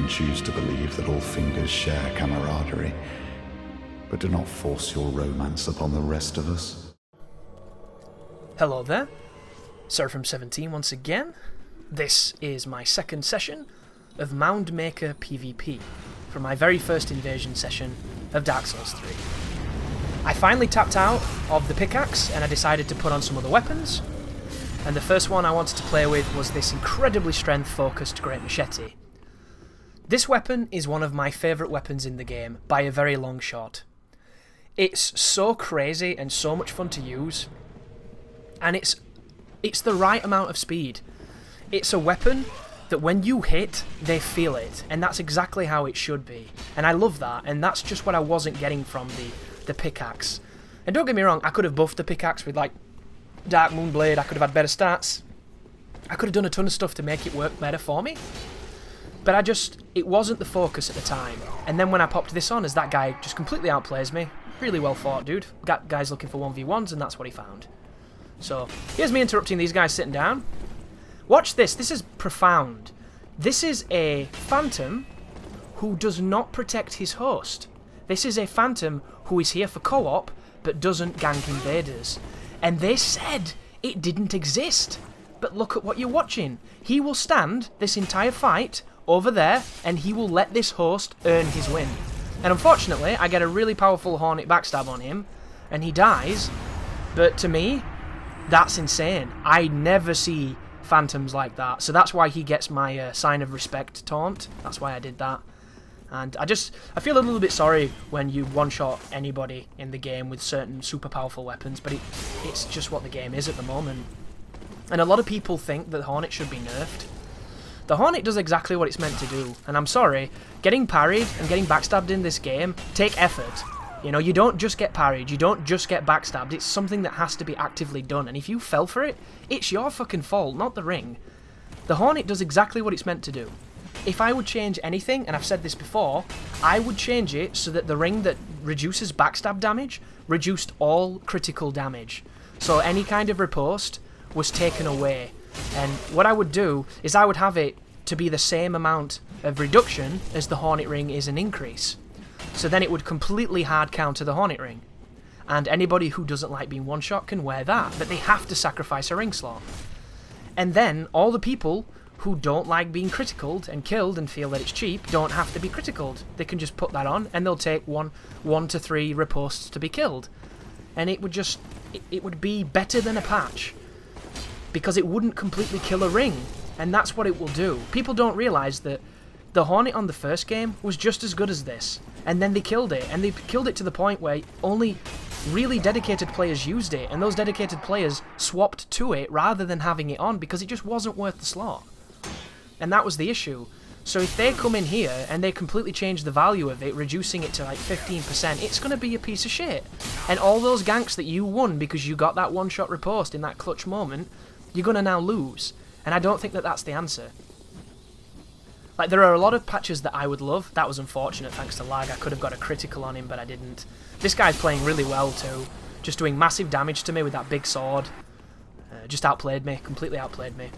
can choose to believe that all fingers share camaraderie, but do not force your romance upon the rest of us. Hello there, Seraphim17 once again. This is my second session of Mound Maker PvP from my very first invasion session of Dark Souls 3. I finally tapped out of the pickaxe and I decided to put on some other weapons, and the first one I wanted to play with was this incredibly strength-focused Great Machete. This weapon is one of my favourite weapons in the game by a very long shot. It's so crazy and so much fun to use, and it's the right amount of speed. It's a weapon that when you hit, they feel it, and that's exactly how it should be. And I love that, and that's just what I wasn't getting from the pickaxe. And don't get me wrong, I could have buffed the pickaxe with like Dark Moon Blade, I could have had better stats, I could have done a ton of stuff to make it work better for me, but it wasn't the focus at the time. And then when I popped this on, as that guy just completely outplays me, really well fought dude, got guys looking for 1v1s, and that's what he found. So, here's me interrupting these guys sitting down. Watch this, this is profound. This is a phantom who does not protect his host. This is a phantom who is here for co-op, but doesn't gank invaders. And they said it didn't exist. But look at what you're watching. He will stand this entire fight over there, and he will let this host earn his win. And unfortunately, I get a really powerful Hornet backstab on him, and he dies. But to me, that's insane. I never see phantoms like that. So that's why he gets my sign of respect taunt. That's why I did that. And I feel a little bit sorry when you one-shot anybody in the game with certain super powerful weapons, but it's just what the game is at the moment. And a lot of people think that Hornet should be nerfed. The Hornet does exactly what it's meant to do, and I'm sorry, getting parried and getting backstabbed in this game take effort. You know, you don't just get parried, you don't just get backstabbed, it's something that has to be actively done, and if you fell for it, it's your fucking fault, not the ring. The Hornet does exactly what it's meant to do. If I would change anything, and I've said this before, I would change it so that the ring that reduces backstab damage reduced all critical damage. So any kind of riposte was taken away. And what I would do is I would have it to be the same amount of reduction as the Hornet ring is an increase. So then it would completely hard counter the Hornet ring. And anybody who doesn't like being one-shot can wear that, but they have to sacrifice a ring slot. And then all the people who don't like being criticaled and killed and feel that it's cheap don't have to be criticaled. They can just put that on and they'll take one to three riposts to be killed. And it would be better than a patch, because it wouldn't completely kill a ring, and that's what it will do. People don't realise that the Hornet on the first game was just as good as this, and then they killed it, and they killed it to the point where only really dedicated players used it, and those dedicated players swapped to it rather than having it on because it just wasn't worth the slot. And that was the issue. So if they come in here and they completely change the value of it, reducing it to like 15%, it's going to be a piece of shit. And all those ganks that you won because you got that one-shot riposte in that clutch moment, you're going to now lose. And I don't think that that's the answer. Like, there are a lot of patches that I would love. That was unfortunate thanks to lag. I could have got a critical on him, but I didn't. This guy's playing really well too. Just doing massive damage to me with that big sword. Just outplayed me. Completely outplayed me.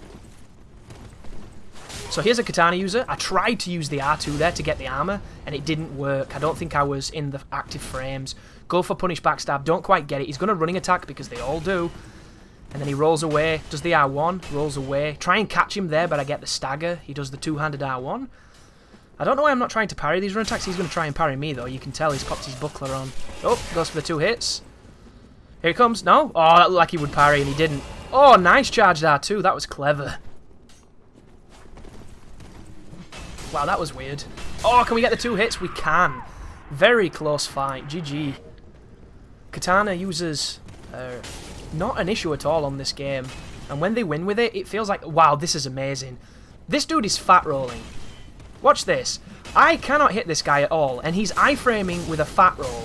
So here's a katana user. I tried to use the R2 there to get the armor, and it didn't work. I don't think I was in the active frames. Go for punish backstab. Don't quite get it. He's going to running attack because they all do. And then he rolls away, does the R1, rolls away. Try and catch him there, but I get the stagger. He does the two-handed R1. I don't know why I'm not trying to parry these run attacks. He's going to try and parry me, though. You can tell he's popped his buckler on. Oh, goes for the 2 hits. Here he comes. No? Oh, that looked like he would parry, and he didn't. Oh, nice charged R2. That was clever. Wow, that was weird. Oh, can we get the 2 hits? We can. Very close fight. GG. Katana users not an issue at all on this game. And when they win with it, it feels like, wow, this is amazing. This dude is fat rolling. Watch this. I cannot hit this guy at all, and he's iframing with a fat roll.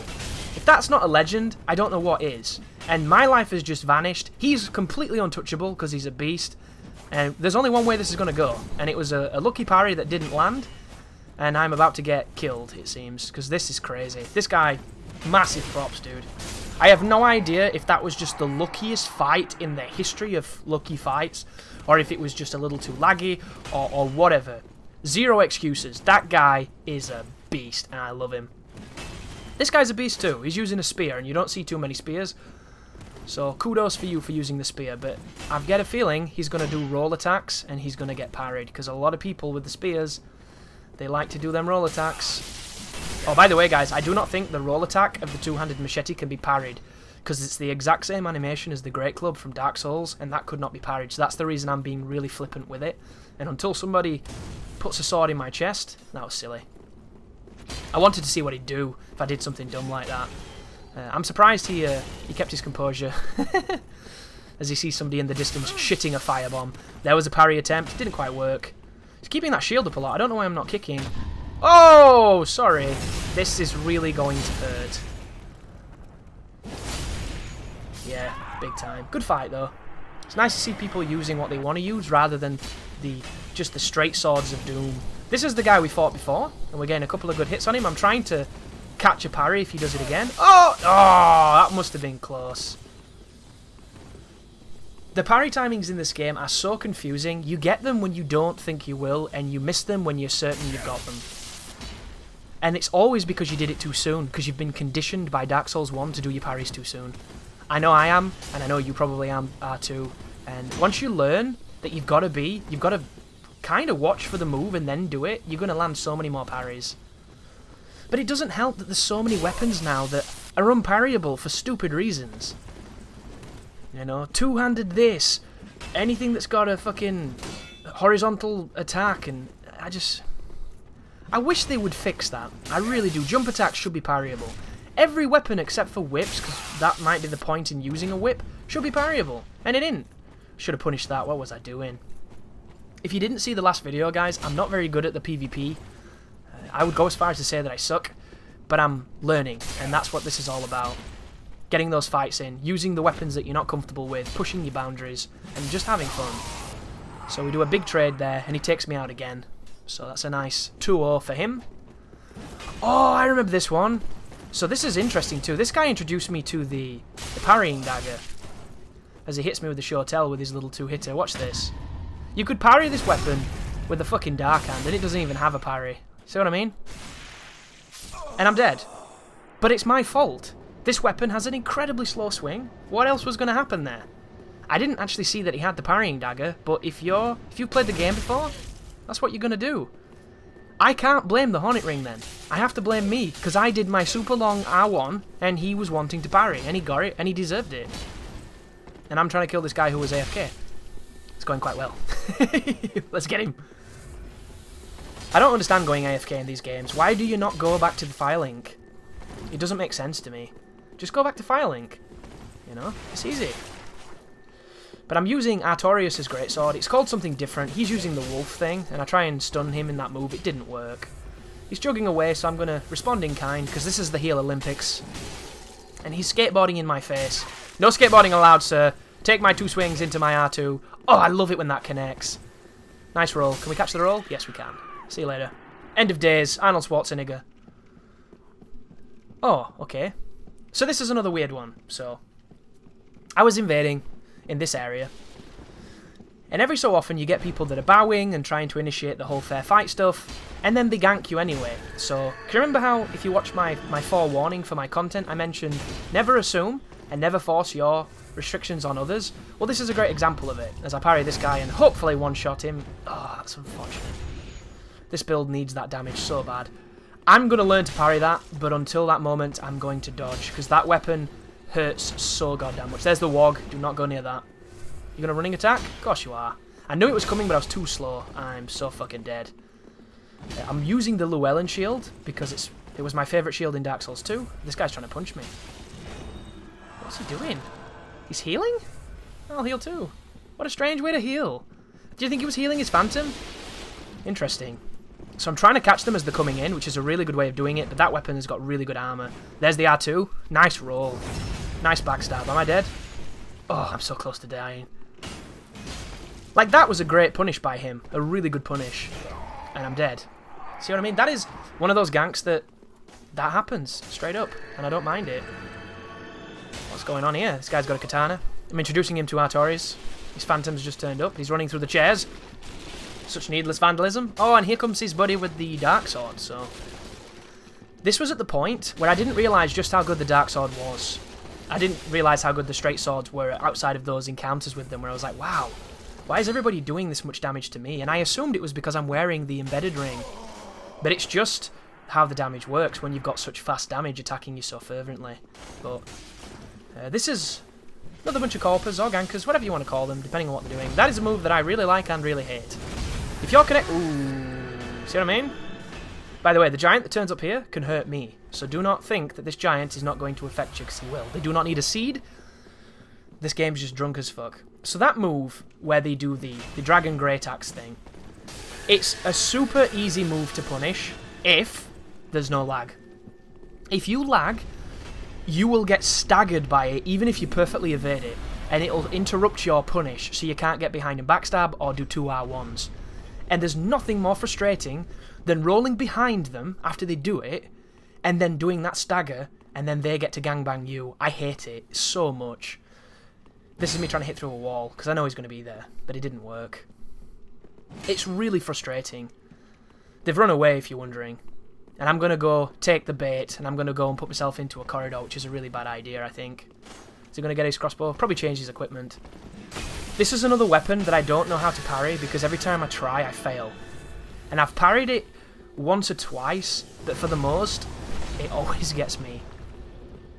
If that's not a legend, I don't know what is. And my life has just vanished. He's completely untouchable because he's a beast. And there's only one way this is going to go, and it was a lucky parry that didn't land, and I'm about to get killed, it seems, because this is crazy. This guy, massive props, dude. I have no idea if that was just the luckiest fight in the history of lucky fights, or if it was just a little too laggy, or whatever. Zero excuses. That guy is a beast, and I love him. This guy's a beast too. He's using a spear, and you don't see too many spears. So kudos for you for using the spear, but I've got a feeling he's going to do roll attacks, and he's going to get parried, because a lot of people with the spears, they like to do them roll attacks. Oh, by the way, guys, I do not think the roll attack of the two-handed machete can be parried, because it's the exact same animation as the Great Club from Dark Souls, and that could not be parried. So that's the reason I'm being really flippant with it. And until somebody puts a sword in my chest, that was silly. I wanted to see what he'd do if I did something dumb like that. I'm surprised he kept his composure as he sees somebody in the distance shitting a firebomb. There was a parry attempt. Didn't quite work. He's keeping that shield up a lot. I don't know why I'm not kicking. Oh, sorry. This is really going to hurt. Yeah, big time. Good fight, though. It's nice to see people using what they want to use rather than just the straight swords of doom. This is the guy we fought before, and we're getting a couple of good hits on him. I'm trying to catch a parry if he does it again. Oh, that must have been close. The parry timings in this game are so confusing. You get them when you don't think you will, and you miss them when you're certain you've got them. And it's always because you did it too soon, because you've been conditioned by Dark Souls 1 to do your parries too soon. I know I am, and I know you probably are too. And once you learn that you've got to kind of watch for the move and then do it, you're going to land so many more parries. But it doesn't help that there's so many weapons now that are unparryable for stupid reasons. You know, two-handed this, anything that's got a fucking horizontal attack, and I wish they would fix that. I really do. Jump attacks should be parryable. Every weapon except for whips, because that might be the point in using a whip, should be parryable. And it didn't. Should have punished that. What was I doing? If you didn't see the last video, guys, I'm not very good at the PvP. I would go as far as to say that I suck, but I'm learning, and that's what this is all about. Getting those fights in, using the weapons that you're not comfortable with, pushing your boundaries, and just having fun. So we do a big trade there, and he takes me out again. So that's a nice 2-0 for him. Oh, I remember this one. So this is interesting too. This guy introduced me to the parrying dagger, as he hits me with the short-tell with his little two-hitter. Watch this. You could parry this weapon with a fucking dark hand, and it doesn't even have a parry. See what I mean? And I'm dead. But it's my fault. This weapon has an incredibly slow swing. What else was going to happen there? I didn't actually see that he had the parrying dagger, but if you've played the game before, that's what you're going to do. I can't blame the Hornet Ring then. I have to blame me, because I did my super long R1, and he was wanting to parry, and he got it, and he deserved it. And I'm trying to kill this guy who was AFK. It's going quite well. Let's get him. I don't understand going AFK in these games. Why do you not go back to the file link? It doesn't make sense to me. Just go back to file link. You know? It's easy. But I'm using Artorias' greatsword. It's called something different. He's using the wolf thing, and I try and stun him in that move. It didn't work. He's jogging away, so I'm going to respond in kind, because this is the Heel Olympics. And he's skateboarding in my face. No skateboarding allowed, sir. Take my 2 swings into my R2. Oh, I love it when that connects. Nice roll. Can we catch the roll? Yes, we can. See you later. End of days. Arnold Schwarzenegger. Oh, okay. So this is another weird one. So, I was invading in this area, and every so often you get people that are bowing and trying to initiate the whole fair fight stuff, and then they gank you anyway. So, can you remember how, if you watch my forewarning for my content, I mentioned never assume and never force your restrictions on others? Well, this is a great example of it, as I parry this guy and hopefully one-shot him. Oh, that's unfortunate. This build needs that damage so bad. I'm going to learn to parry that, but until that moment, I'm going to dodge, because that weapon hurts so goddamn much. There's the Wog. Do not go near that. You going to running attack? Of course you are. I knew it was coming, but I was too slow. I'm so fucking dead. I'm using the Llewellyn shield, because it was my favourite shield in Dark Souls 2. This guy's trying to punch me. What's he doing? He's healing? I'll heal too. What a strange way to heal. Do you think he was healing his phantom? Interesting. So I'm trying to catch them as they're coming in, which is a really good way of doing it, but that weapon has got really good armor. There's the R2. Nice roll. Nice backstab. Am I dead? Oh, I'm so close to dying. Like, that was a great punish by him. A really good punish. And I'm dead. See what I mean? That is one of those ganks that happens, straight up, and I don't mind it. What's going on here? This guy's got a katana. I'm introducing him to Artorias. His phantom's just turned up. He's running through the chairs. Such needless vandalism. Oh, and here comes his buddy with the Dark Sword, so... This was at the point where I didn't realise just how good the Dark Sword was. I didn't realise how good the straight swords were outside of those encounters with them, where I was like, wow, why is everybody doing this much damage to me? And I assumed it was because I'm wearing the embedded ring. But it's just how the damage works when you've got such fast damage attacking you so fervently. But this is another bunch of corpers or gankers, whatever you want to call them, depending on what they're doing. That is a move that I really like and really hate. If you're connect... Ooh, see what I mean? By the way, the giant that turns up here can hurt me. So do not think that this giant is not going to affect you, because he will. They do not need a seed. This game's just drunk as fuck. So that move, where they do the Dragon Great Axe thing, it's a super easy move to punish if there's no lag. If you lag, you will get staggered by it, even if you perfectly evade it. And it'll interrupt your punish, so you can't get behind and backstab or do 2 R1s. And there's nothing more frustrating than rolling behind them after they do it, and then doing that stagger, and then they get to gangbang you. I hate it so much. This is me trying to hit through a wall, because I know he's going to be there, but it didn't work. It's really frustrating. They've run away, if you're wondering. And I'm going to go take the bait, and I'm going to go and put myself into a corridor, which is a really bad idea, I think. Is he going to get his crossbow? Probably change his equipment. This is another weapon that I don't know how to parry, because every time I try, I fail. And I've parried it once or twice, but for the most, it always gets me.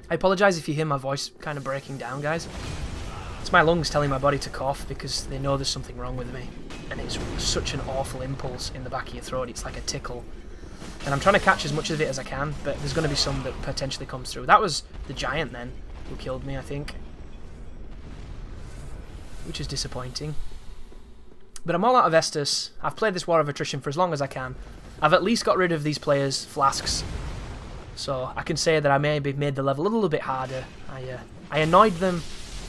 I apologise if you hear my voice kind of breaking down, guys. It's my lungs telling my body to cough because they know there's something wrong with me. And it's such an awful impulse in the back of your throat, it's like a tickle. And I'm trying to catch as much of it as I can, but there's going to be some that potentially comes through. That was the giant then, who killed me, I think. Which is disappointing. But I'm all out of Estus. I've played this War of Attrition for as long as I can. I've at least got rid of these players' flasks. So I can say that I maybe made the level a little bit harder. I annoyed them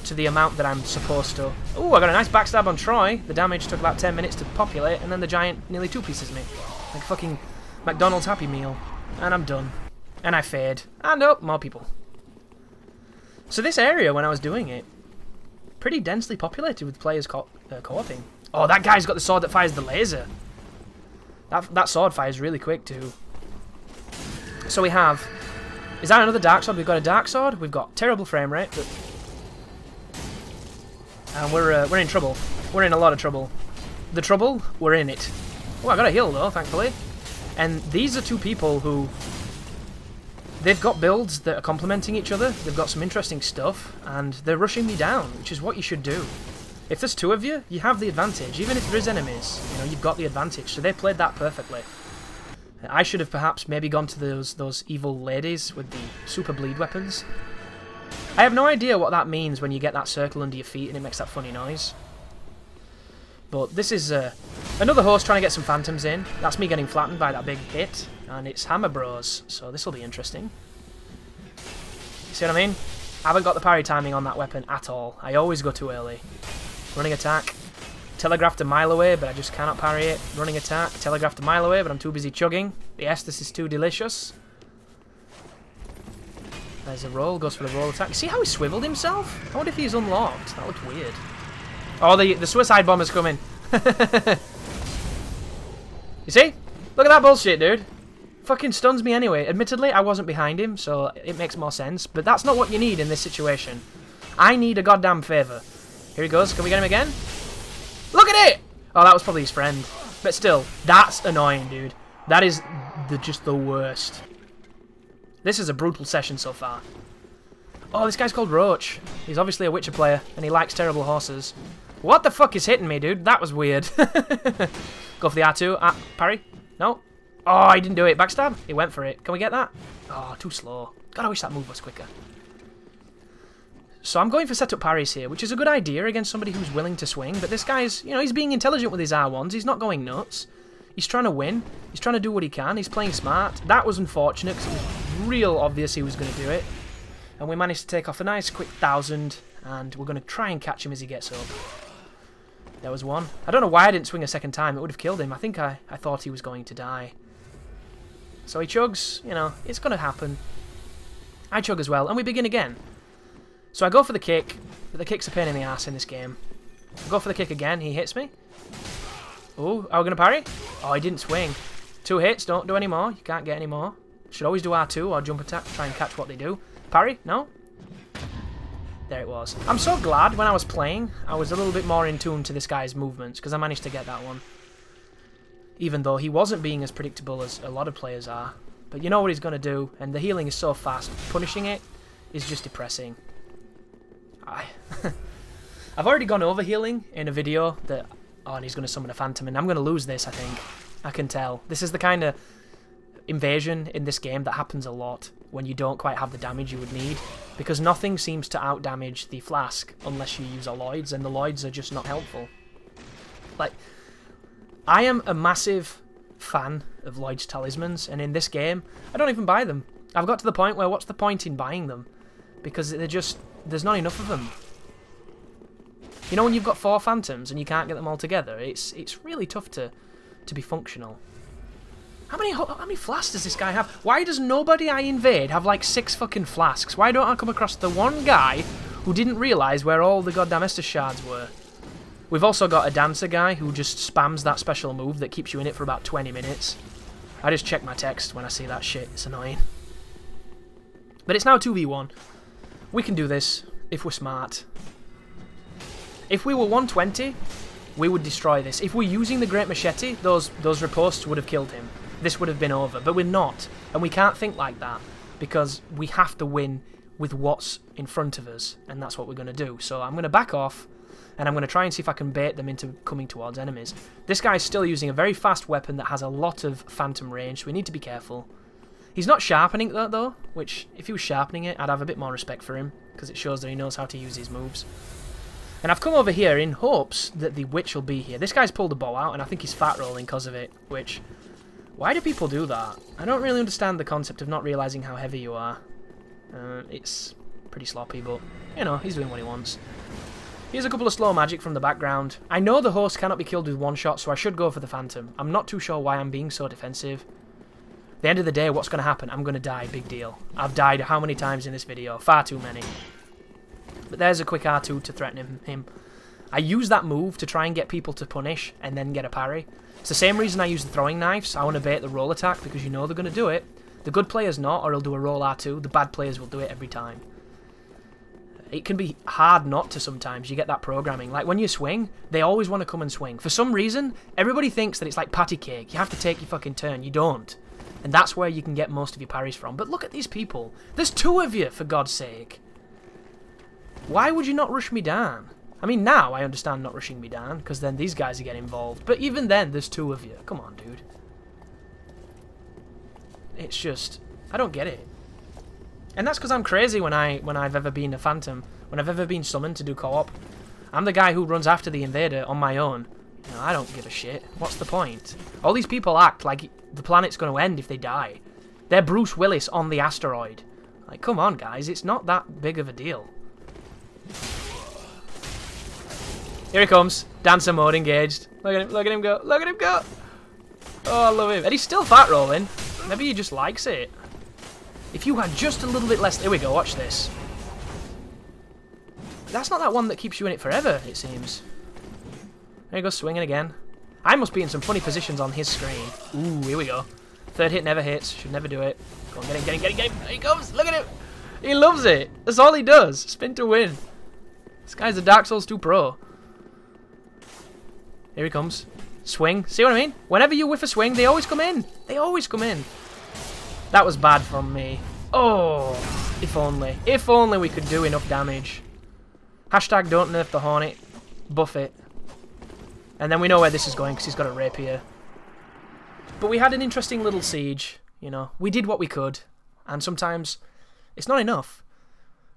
to the amount that I'm supposed to. Ooh, I got a nice backstab on Troy. The damage took about 10 minutes to populate, and then the giant nearly 2-pieces me. Like a fucking McDonald's Happy Meal. And I'm done. And I fade. And oh, more people. So this area, when I was doing it, pretty densely populated with players co-oping. Oh, that guy's got the sword that fires the laser. That sword fires really quick too. So we have... Is that another dark sword? We've got a dark sword. We've got terrible frame rate. But... And we're in trouble. We're in a lot of trouble. The trouble, we're in it. Oh, I got a heal though, thankfully. And these are two people who... They've got builds that are complementing each other. They've got some interesting stuff. And they're rushing me down, which is what you should do. If there's two of you, you have the advantage. Even if there is enemies, you know, you've got the advantage. So they played that perfectly. I should have perhaps maybe gone to those evil ladies with the super bleed weapons. I have no idea what that means when you get that circle under your feet and it makes that funny noise. But this is another host trying to get some phantoms in. That's me getting flattened by that big hit. And it's Hammer Bros, so this will be interesting. You see what I mean? I haven't got the parry timing on that weapon at all. I always go too early. Running attack. Telegraphed a mile away, but I just cannot parry it. Running attack. Telegraphed a mile away, but I'm too busy chugging. Yes, this is too delicious. There's a roll. Goes for the roll attack. You see how he swiveled himself? I wonder if he's unlocked. That looked weird. Oh, the suicide bomber's coming. You see? Look at that bullshit, dude. Fucking stuns me anyway. Admittedly, I wasn't behind him, so it makes more sense. But that's not what you need in this situation. I need a goddamn favour. Here he goes. Can we get him again? Look at it! Oh, that was probably his friend. But still, that's annoying, dude. That is just the worst. This is a brutal session so far. Oh, this guy's called Roach. He's obviously a Witcher player, and he likes terrible horses. What the fuck is hitting me, dude? That was weird. Go for the R2. Parry? No? Oh, he didn't do it. Backstab? He went for it. Can we get that? Oh, too slow. God, I wish that move was quicker. So I'm going for setup parries here, which is a good idea against somebody who's willing to swing, but this guy's, you know, he's being intelligent with his R1s, he's not going nuts. He's trying to win, he's trying to do what he can, he's playing smart. That was unfortunate, because it was real obvious he was going to do it. And we managed to take off a nice quick 1,000, and we're going to try and catch him as he gets up. There was one. I don't know why I didn't swing a second time, it would have killed him. I think I thought he was going to die. So he chugs, you know, it's going to happen. I chug as well, and we begin again. So I go for the kick, but the kick's a pain in the ass in this game. I go for the kick again, he hits me. Oh, are we going to parry? Oh, he didn't swing. 2 hits, don't do any more. You can't get any more. Should always do R2 or jump attack, try and catch what they do. Parry? No? There it was. I'm so glad when I was playing, I was a little bit more in tune to this guy's movements, because I managed to get that one. Even though he wasn't being as predictable as a lot of players are. But you know what he's going to do, and the healing is so fast. Punishing it is just depressing. I've already gone over healing in a video that... Oh, and he's going to summon a Phantom, and I'm going to lose this, I think. I can tell. This is the kind of invasion in this game that happens a lot when you don't quite have the damage you would need, because nothing seems to out-damage the Flask unless you use Alloys, and the Lloyds are just not helpful. Like, I am a massive fan of Lloyd's Talismans, and in this game, I don't even buy them. I've got to the point where what's the point in buying them? Because they're just... there's not enough of them. You know when you've got 4 Phantoms and you can't get them all together, it's really tough to be functional. How many flasks does this guy have? Why does nobody I invade have like 6 fucking flasks? Why don't I come across the one guy who didn't realise where all the goddamn Estus shards were? We've also got a dancer guy who just spams that special move that keeps you in it for about 20 minutes. I just check my text when I see that shit. It's annoying. But it's now 2v1. We can do this if we're smart. If we were 120, we would destroy this. If we're using the Great Machete, those ripostes would have killed him. This would have been over. But we're not. And we can't think like that. Because we have to win with what's in front of us. And that's what we're going to do. So I'm going to back off. And I'm going to try and see if I can bait them into coming towards enemies. This guy's still using a very fast weapon that has a lot of phantom range. So we need to be careful. He's not sharpening that though. Which, if he was sharpening it, I'd have a bit more respect for him. Because it shows that he knows how to use his moves. And I've come over here in hopes that the witch will be here. This guy's pulled a bow out, and I think he's fat rolling because of it, which... Why do people do that? I don't really understand the concept of not realising how heavy you are. It's pretty sloppy, but, you know, he's doing what he wants. Here's a couple of slow magic from the background. I know the host cannot be killed with one shot, so I should go for the Phantom. I'm not too sure why I'm being so defensive. At the end of the day, what's going to happen? I'm going to die, big deal. I've died how many times in this video? Far too many. But there's a quick R2 to threaten him. I use that move to try and get people to punish and then get a parry. It's the same reason I use the throwing knives. I want to bait the roll attack because you know they're going to do it. The good players not, or he'll do a roll R2. The bad players will do it every time. It can be hard not to sometimes. You get that programming. Like when you swing, they always want to come and swing. For some reason, everybody thinks that it's like patty cake. You have to take your fucking turn. You don't. And that's where you can get most of your parries from. But look at these people. There's 2 of you, for God's sake. Why would you not rush me down? I mean, now I understand not rushing me down, because then these guys are getting involved. But even then, there's 2 of you. Come on, dude. It's just... I don't get it. And that's because I'm crazy when I've ever been a Phantom. When I've ever been summoned to do co-op. I'm the guy who runs after the invader on my own. You know, I don't give a shit. What's the point? All these people act like the planet's going to end if they die. They're Bruce Willis on the asteroid. Like, come on, guys. It's not that big of a deal. Here he comes. Dancer mode engaged. Look at him, look at him go. Look at him go. Oh, I love him. And he's still fat rolling. Maybe he just likes it. If you had just a little bit less... Here we go, watch this. That's not that one that keeps you in it forever, it seems. There he goes, swinging again. I must be in some funny positions on his screen. Ooh, here we go. 3rd hit never hits. Should never do it. Go on, get him, get him, get him, get him. There he comes. Look at him. He loves it. That's all he does. Spin to win. This guy's a Dark Souls 2 pro. Here he comes. Swing. See what I mean? Whenever you whiff a swing, they always come in. They always come in. That was bad from me. Oh, if only. If only we could do enough damage. Hashtag don't nerf the Hornet. Buff it. And then we know where this is going because he's got a rapier. But we had an interesting little siege. You know, we did what we could. And sometimes it's not enough.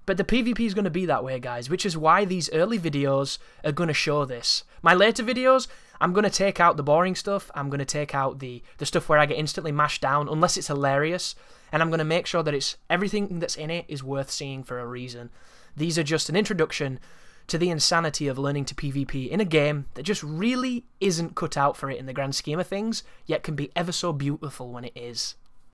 But the PvP is going to be that way, guys, which is why these early videos are going to show this. My later videos, I'm going to take out the boring stuff. I'm going to take out the stuff where I get instantly mashed down, unless it's hilarious. And I'm going to make sure that it's everything that's in it is worth seeing for a reason. These are just an introduction to the insanity of learning to PvP in a game that just really isn't cut out for it in the grand scheme of things, yet can be ever so beautiful when it is.